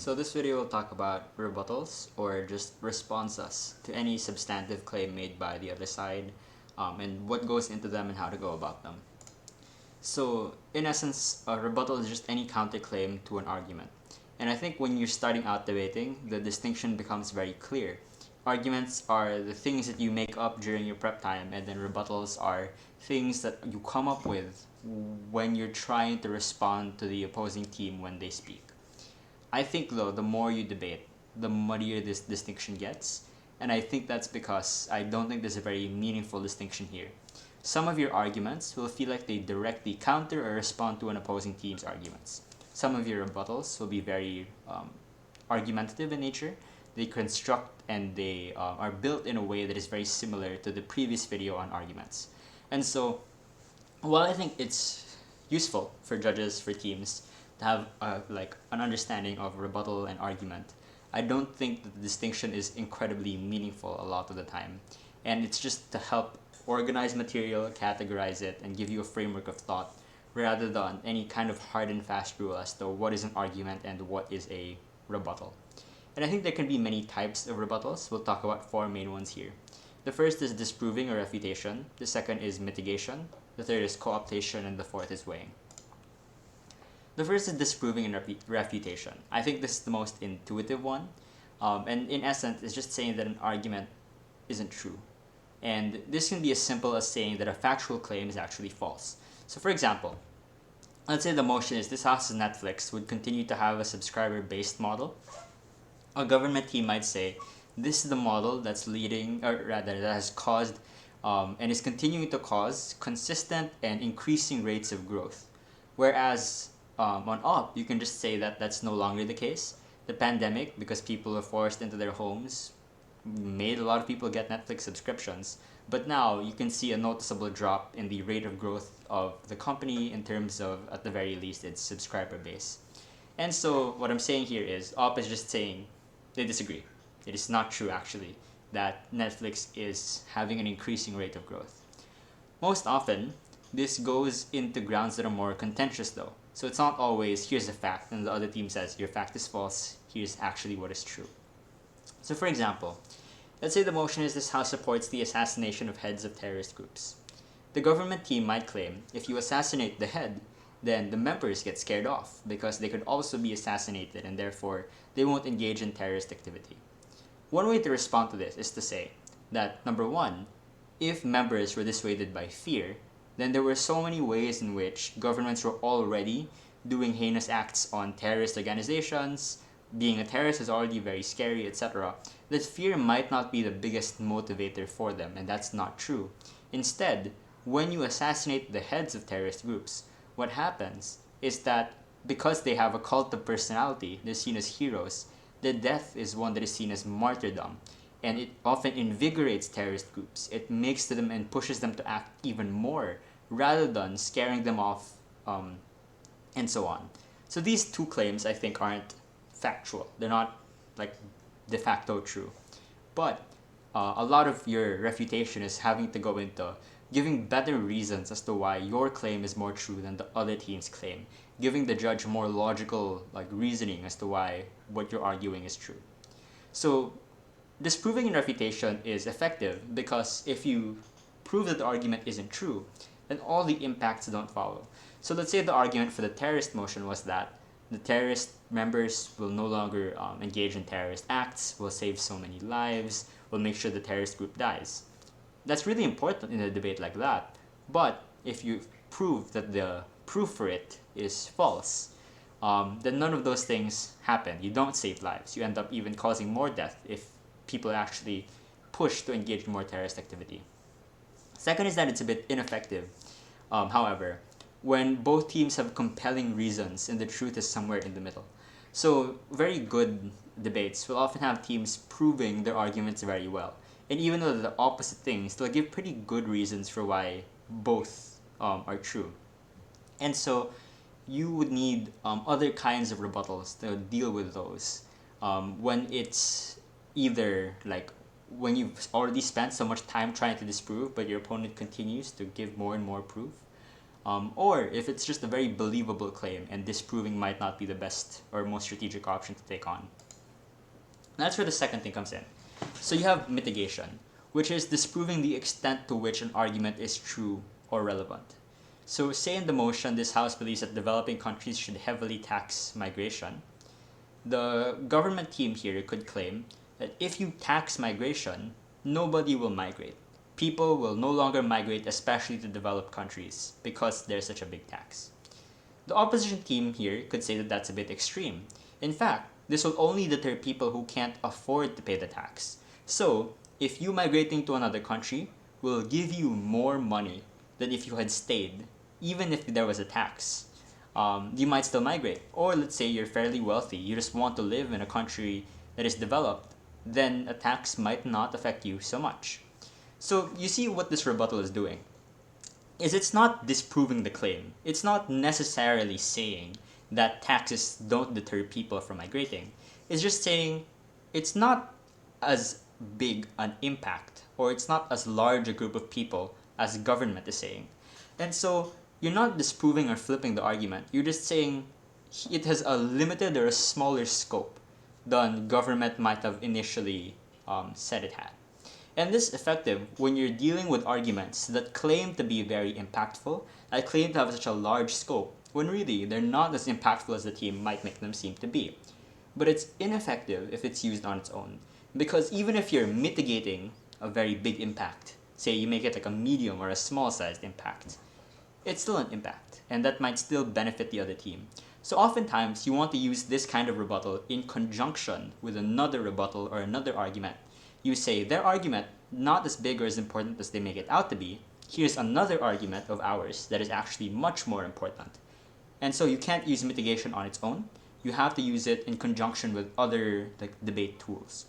So this video will talk about rebuttals, or just responses to any substantive claim made by the other side, and what goes into them and how to go about them. So in essence, a rebuttal is just any counterclaim to an argument. And I think when you're starting out debating, the distinction becomes very clear. Arguments are the things that you make up during your prep time, and then rebuttals are things that you come up with when you're trying to respond to the opposing team when they speak. I think though, the more you debate, the muddier this distinction gets, and I think that's because I don't think there's a very meaningful distinction here. Some of your arguments will feel like they directly counter or respond to an opposing team's arguments. Some of your rebuttals will be very argumentative in nature. They construct and they are built in a way that is very similar to the previous video on arguments. And so, while I think it's useful for judges, for teams, to have an understanding of rebuttal and argument, I don't think that the distinction is incredibly meaningful a lot of the time. And it's just to help organize material, categorize it, and give you a framework of thought rather than any kind of hard and fast rule as to what is an argument and what is a rebuttal. And I think there can be many types of rebuttals. We'll talk about four main ones here. The first is disproving or refutation. The second is mitigation. The third is co-optation, and the fourth is weighing. The first is disproving and refutation. I think this is the most intuitive one. And in essence, it's just saying that an argument isn't true. And this can be as simple as saying that a factual claim is actually false. So for example, let's say the motion is this house's Netflix would continue to have a subscriber-based model. A government team might say, this is the model that's leading, or rather that has caused and is continuing to cause consistent and increasing rates of growth. Whereas on op, you can just say that that's no longer the case. The pandemic, because people were forced into their homes, made a lot of people get Netflix subscriptions. But now you can see a noticeable drop in the rate of growth of the company in terms of, at the very least, its subscriber base. And so what I'm saying here is, op is just saying they disagree. It is not true, actually, that Netflix is having an increasing rate of growth. Most often, this goes into grounds that are more contentious, though. So it's not always, here's a fact, and the other team says, your fact is false, here's actually what is true. So for example, let's say the motion is this house supports the assassination of heads of terrorist groups. The government team might claim, if you assassinate the head, then the members get scared off because they could also be assassinated and therefore they won't engage in terrorist activity. One way to respond to this is to say that, number one, if members were dissuaded by fear, then there were so many ways in which governments were already doing heinous acts on terrorist organizations. Being a terrorist is already very scary, etc., that fear might not be the biggest motivator for them, and that's not true. Instead, when you assassinate the heads of terrorist groups, what happens is that because they have a cult of personality, they're seen as heroes, the death is one that is seen as martyrdom, and it often invigorates terrorist groups. It makes them and pushes them to act even more rather than scaring them off, and so on. So these two claims, I think, aren't factual. They're not de facto true. But a lot of your refutation is having to go into giving better reasons as to why your claim is more true than the other team's claim, giving the judge more logical reasoning as to why what you're arguing is true. So disproving and refutation is effective because if you prove that the argument isn't true, then all the impacts don't follow. So let's say the argument for the terrorist motion was that the terrorist members will no longer engage in terrorist acts, will save so many lives, will make sure the terrorist group dies. That's really important in a debate like that. But if you prove that the proof for it is false, then none of those things happen. You don't save lives. You end up even causing more death if people actually push to engage in more terrorist activity. Second is that it's a bit ineffective, however, when both teams have compelling reasons and the truth is somewhere in the middle. So very good debates will often have teams proving their arguments very well. And even though they're the opposite things, they'll give pretty good reasons for why both are true. And so you would need other kinds of rebuttals to deal with those when it's either when you've already spent so much time trying to disprove but your opponent continues to give more and more proof. or if it's just a very believable claim and disproving might not be the best or most strategic option to take on. That's where the second thing comes in. So you have mitigation, which is disproving the extent to which an argument is true or relevant. So say in the motion, this House believes that developing countries should heavily tax migration. The government team here could claim that if you tax migration, nobody will migrate. People will no longer migrate, especially to developed countries, because there's such a big tax. The opposition team here could say that that's a bit extreme. In fact, this will only deter people who can't afford to pay the tax. So, if you migrating to another country will give you more money than if you had stayed, even if there was a tax. You might still migrate. Or let's say you're fairly wealthy, you just want to live in a country that is developed, then a tax might not affect you so much. So you see what this rebuttal is doing. It's not disproving the claim. It's not necessarily saying that taxes don't deter people from migrating. It's just saying it's not as big an impact, or it's not as large a group of people as government is saying. And so you're not disproving or flipping the argument. You're just saying it has a limited or a smaller scope than government might have initially said it had. And this is effective when you're dealing with arguments that claim to be very impactful, that claim to have such a large scope, when really they're not as impactful as the team might make them seem to be. But it's ineffective if it's used on its own, because even if you're mitigating a very big impact, say you make it like a medium or a small sized impact, it's still an impact, and that might still benefit the other team. So oftentimes, you want to use this kind of rebuttal in conjunction with another rebuttal or another argument. You say, their argument, not as big or as important as they make it out to be, here's another argument of ours that is actually much more important. And so you can't use mitigation on its own. You have to use it in conjunction with other debate tools.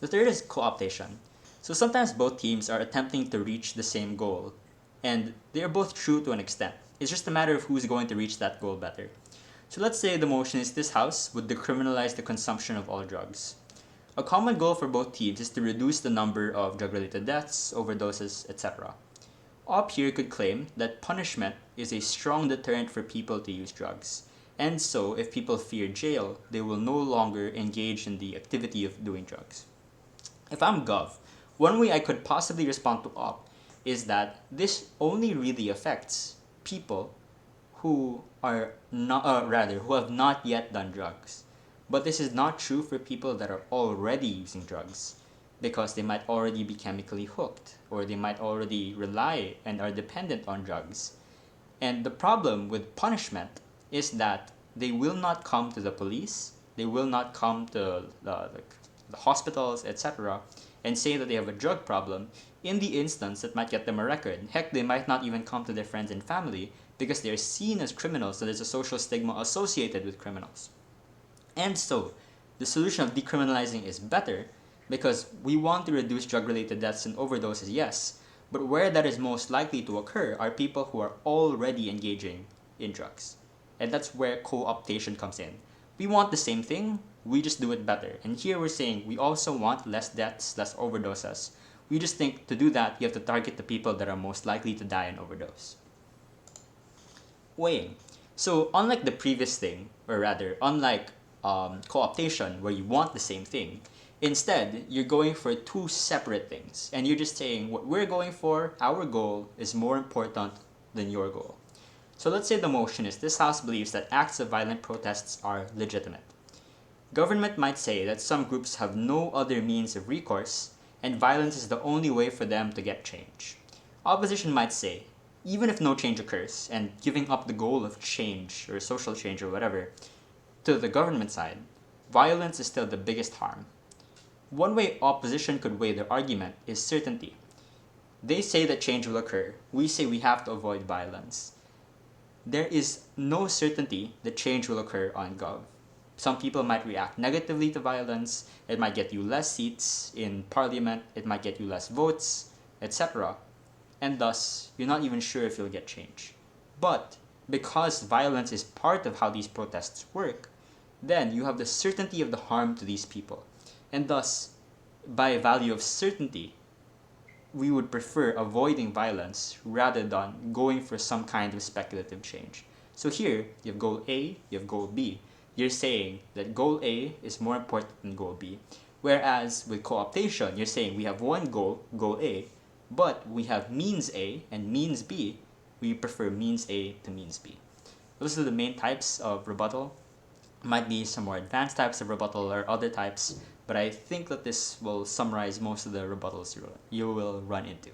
The third is co-optation. So sometimes both teams are attempting to reach the same goal, and they are both true to an extent. It's just a matter of who's going to reach that goal better. So let's say the motion is this House would decriminalize the consumption of all drugs. A common goal for both teams is to reduce the number of drug-related deaths, overdoses, etc. Op here could claim that punishment is a strong deterrent for people to use drugs, and so if people fear jail, they will no longer engage in the activity of doing drugs. If I'm Gov, one way I could possibly respond to Op is that this only really affects people who are not, who have not yet done drugs. But this is not true for people that are already using drugs, because they might already be chemically hooked, or they might already rely and are dependent on drugs. And the problem with punishment is that they will not come to the police, they will not come to the hospitals, etc., and say that they have a drug problem in the instance that might get them a record. Heck, they might not even come to their friends and family because they are seen as criminals, so there's a social stigma associated with criminals. And so, the solution of decriminalizing is better because we want to reduce drug-related deaths and overdoses, yes, but where that is most likely to occur are people who are already engaging in drugs. And that's where co-optation comes in. We want the same thing, we just do it better. And here we're saying we also want less deaths, less overdoses. We just think to do that, you have to target the people that are most likely to die and overdose. Weighing. So unlike the previous thing, or rather, unlike co-optation where you want the same thing, instead, you're going for two separate things. And you're just saying what we're going for, our goal, is more important than your goal. So let's say the motion is this House believes that acts of violent protests are legitimate. Government might say that some groups have no other means of recourse, and violence is the only way for them to get change. Opposition might say, even if no change occurs, and giving up the goal of change, or social change, or whatever, to the government side, violence is still the biggest harm. One way opposition could weigh their argument is certainty. They say that change will occur. We say we have to avoid violence. There is no certainty that change will occur on Gov. Some people might react negatively to violence. It might get you less seats in parliament. It might get you less votes, etc. And thus, you're not even sure if you'll get change. But because violence is part of how these protests work, then you have the certainty of the harm to these people. And thus, by value of certainty, we would prefer avoiding violence rather than going for some kind of speculative change. So here, you have goal A, you have goal B. You're saying that goal A is more important than goal B. Whereas with co-optation, you're saying we have one goal, goal A, but we have means A and means B. We prefer means A to means B. Those are the main types of rebuttal. Might be some more advanced types of rebuttal or other types, but I think that this will summarize most of the rebuttals you will run into.